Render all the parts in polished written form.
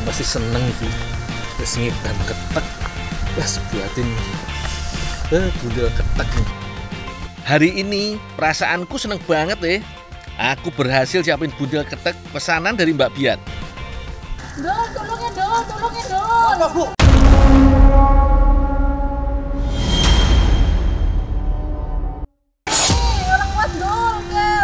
pasti seneng iki. Wis ngidam ketek. Wes buatin bundel ketek nih. Hari ini perasaanku seneng banget deh. Aku berhasil siapin bundel ketek pesanan dari Mbak Bian. Dol, tolongin dol. Apa, Bu? Orang kuat dol,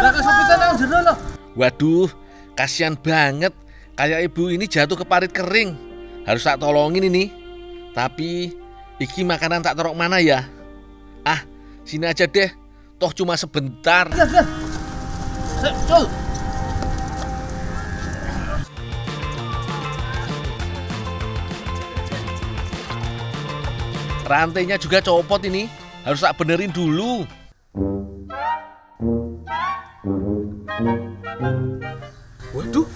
Lah kesepitan nang jero loh. Waduh, kasihan banget. Kayak ibu ini jatuh ke parit kering. Harus tak tolongin ini. Tapi iki makanan tak taruh mana ya? Ah, sini aja deh. Toh cuma sebentar. Cul. Rantainya juga copot ini. Harus tak benerin dulu. Waduh.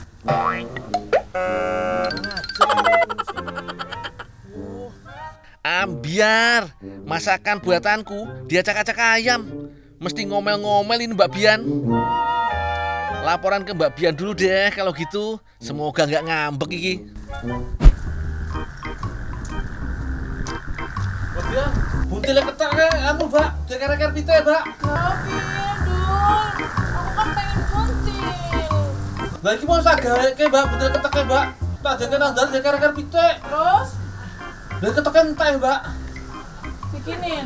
Ambiar, masakan buatanku diacak-acak ayam. Mesti ngomel-ngomel ini Mbak Bian. Laporan ke Mbak Bian dulu deh kalau gitu. Semoga nggak ngambek iki. Mbak Bian, buntilnya ketak ya, anu Mbak, dekar-dekar pite Mbak. Tapi dol, aku kan pengen buntil. Lah iki mau sak gawe ke Mbak, buntil ketek Mbak. Tak dekar nandal dekar-dekar pite. Terus Lah keteknya entah ya Mbak. bikinin.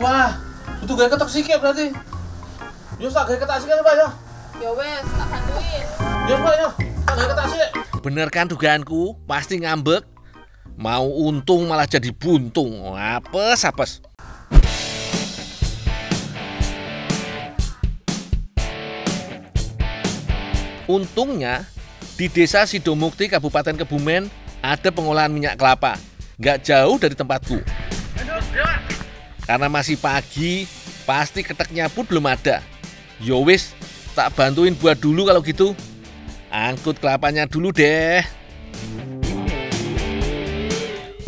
Wah, butuh gawe ketek sikit berarti. Yo sak gawe ketek sikit Mbak ya. Ya wes, tak bantuin. Yo Mbak ya, sak gawe ketek sikit. Bener kan dugaanku? Pasti ngambek. Mau untung malah jadi buntung. Apes. Untungnya di desa Sidomukti Kabupaten Kebumen ada pengolahan minyak kelapa. Nggak jauh dari tempatku. Karena masih pagi, pasti keteknya pun belum ada. Yowis, tak bantuin buat dulu kalau gitu. Angkut kelapanya dulu deh.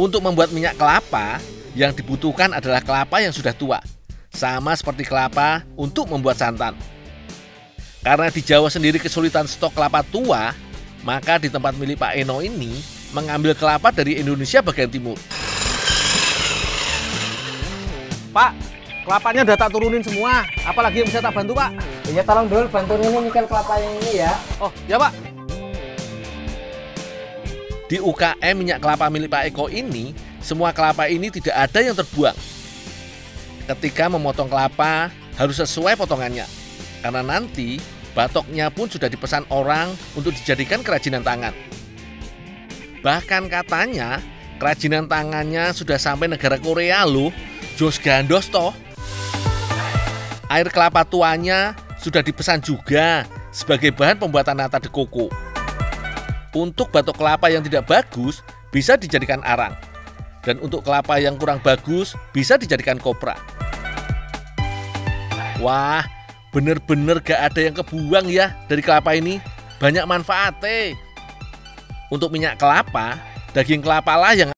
Untuk membuat minyak kelapa, yang dibutuhkan adalah kelapa yang sudah tua. Sama seperti kelapa untuk membuat santan. Karena di Jawa sendiri kesulitan stok kelapa tua, maka di tempat milik Pak Eno ini mengambil kelapa dari Indonesia bagian timur. Pak, kelapanya udah tak turunin semua. Apalagi yang bisa tak bantu, Pak? Iya, tolong dulu bantuin ini nikel kelapa yang ini ya. Oh, ya Pak. Di UKM minyak kelapa milik Pak Eko ini, semua kelapa ini tidak ada yang terbuang. Ketika memotong kelapa, harus sesuai potongannya. Karena nanti, batoknya pun sudah dipesan orang untuk dijadikan kerajinan tangan. Bahkan katanya, kerajinan tangannya sudah sampai negara Korea loh. Jos gandos toh. Air kelapa tuanya sudah dipesan juga sebagai bahan pembuatan nata de coco. Untuk batok kelapa yang tidak bagus bisa dijadikan arang. Dan untuk kelapa yang kurang bagus bisa dijadikan kopra. Wah, bener-bener gak ada yang kebuang ya dari kelapa ini. Banyak manfaatnya. Untuk minyak kelapa, daging kelapa lah yang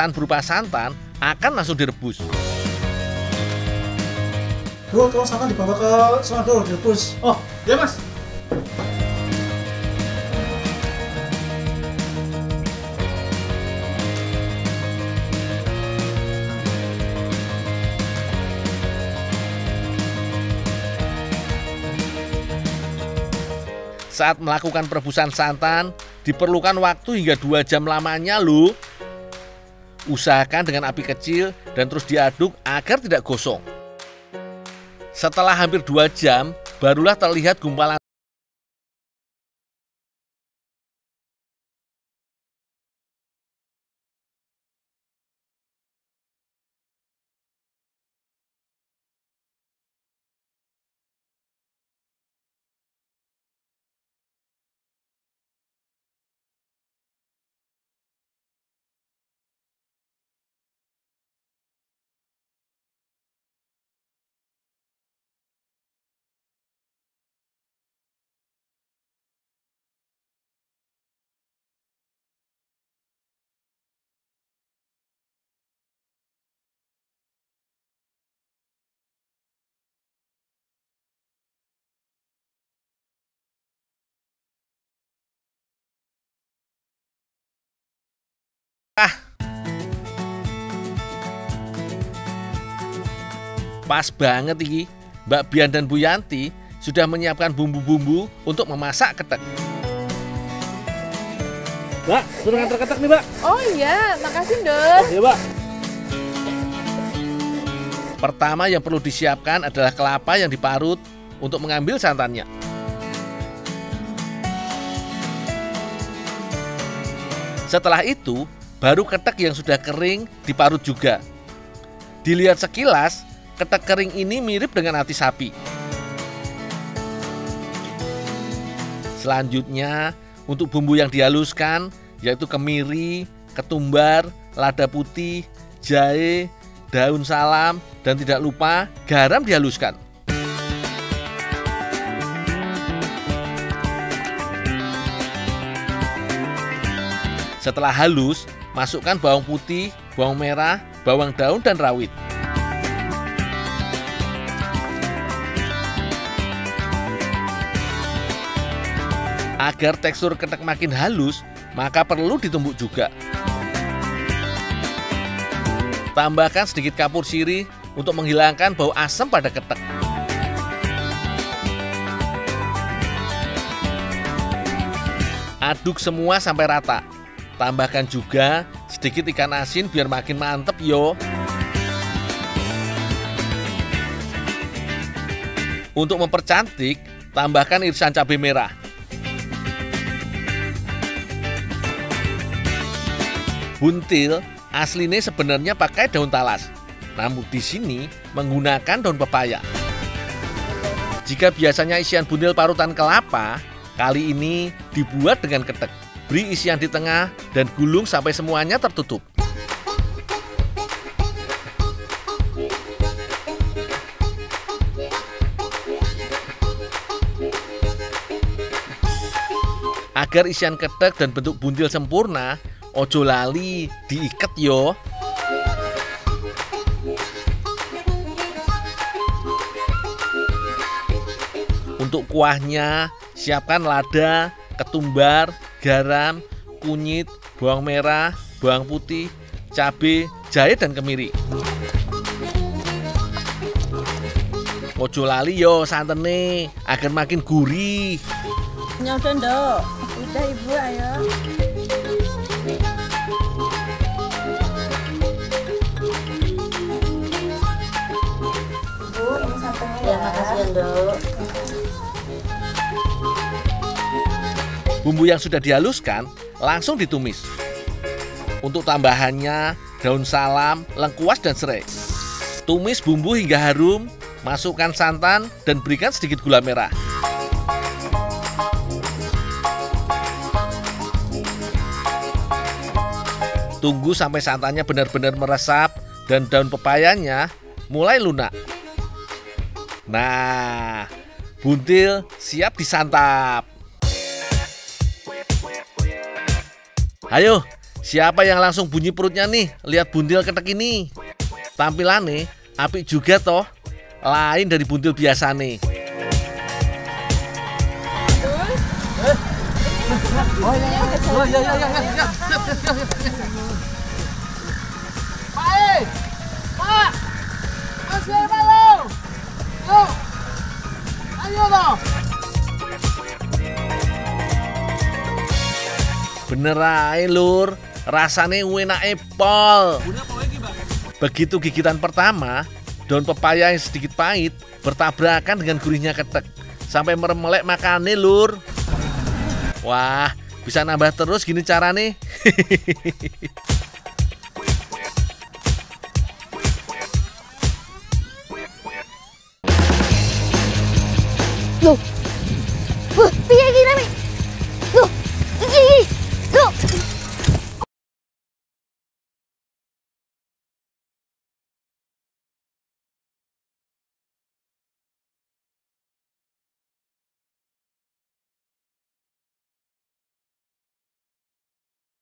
berupa santan akan langsung direbus. Dul, tolong santan dibawa ke sana dulu, direbus. Oh, ya Mas. Saat melakukan perebusan santan, diperlukan waktu hingga 2 jam lamanya loh. Usahakan dengan api kecil dan terus diaduk agar tidak gosong. Setelah hampir 2 jam, barulah terlihat gumpalan Pas banget iki, Mbak Bian dan Bu Yanti sudah menyiapkan bumbu-bumbu untuk memasak ketek. Mbak, suruh nganter ketek nih, Mbak. Oh iya, makasih Dul. Iya, Mbak. Pertama yang perlu disiapkan adalah kelapa yang diparut untuk mengambil santannya. Setelah itu, baru ketek yang sudah kering diparut juga. Dilihat sekilas, ketek kering ini mirip dengan hati sapi. Selanjutnya, untuk bumbu yang dihaluskan, yaitu kemiri, ketumbar, lada putih, jahe, daun salam, dan tidak lupa garam dihaluskan. Setelah halus, masukkan bawang putih, bawang merah, bawang daun, dan rawit. Agar tekstur ketek makin halus, maka perlu ditumbuk juga. Tambahkan sedikit kapur sirih untuk menghilangkan bau asam pada ketek. Aduk semua sampai rata. Tambahkan juga sedikit ikan asin biar makin mantep yo. Untuk mempercantik, tambahkan irisan cabai merah. Buntil aslinya sebenarnya pakai daun talas, namun di sini menggunakan daun pepaya. Jika biasanya isian buntil parutan kelapa, kali ini dibuat dengan ketek. Beri isian di tengah dan gulung sampai semuanya tertutup. Agar isian ketek dan bentuk buntil sempurna, ojo lali diikat yo. Untuk kuahnya, siapkan lada, ketumbar, garam, kunyit, bawang merah, bawang putih, cabai, jahe, dan kemiri. Ojo lali yo santene agar makin gurih. Nyaudan Dok. Udah Ibu, ayo. Bu, ini satunya ya. Makasih ya, Dok. Bumbu yang sudah dihaluskan langsung ditumis. Untuk tambahannya, daun salam, lengkuas, dan serai. Tumis bumbu hingga harum, masukkan santan, dan berikan sedikit gula merah. Tunggu sampai santannya benar-benar meresap dan daun pepayanya mulai lunak. Nah, buntil siap disantap. Ayo, siapa yang langsung bunyi perutnya nih? Lihat buntil ketek ini. Tampilannya apik juga toh. Lain dari buntil biasa nih. Oh iya. Pak! Masih apa lo? Yuk! Ayo lo! Bener ae lur, rasane enak pol. Begitu gigitan pertama, daun pepaya yang sedikit pahit bertabrakan dengan gurihnya ketek sampai meremelek makane lur. Wah, bisa nambah terus gini carane.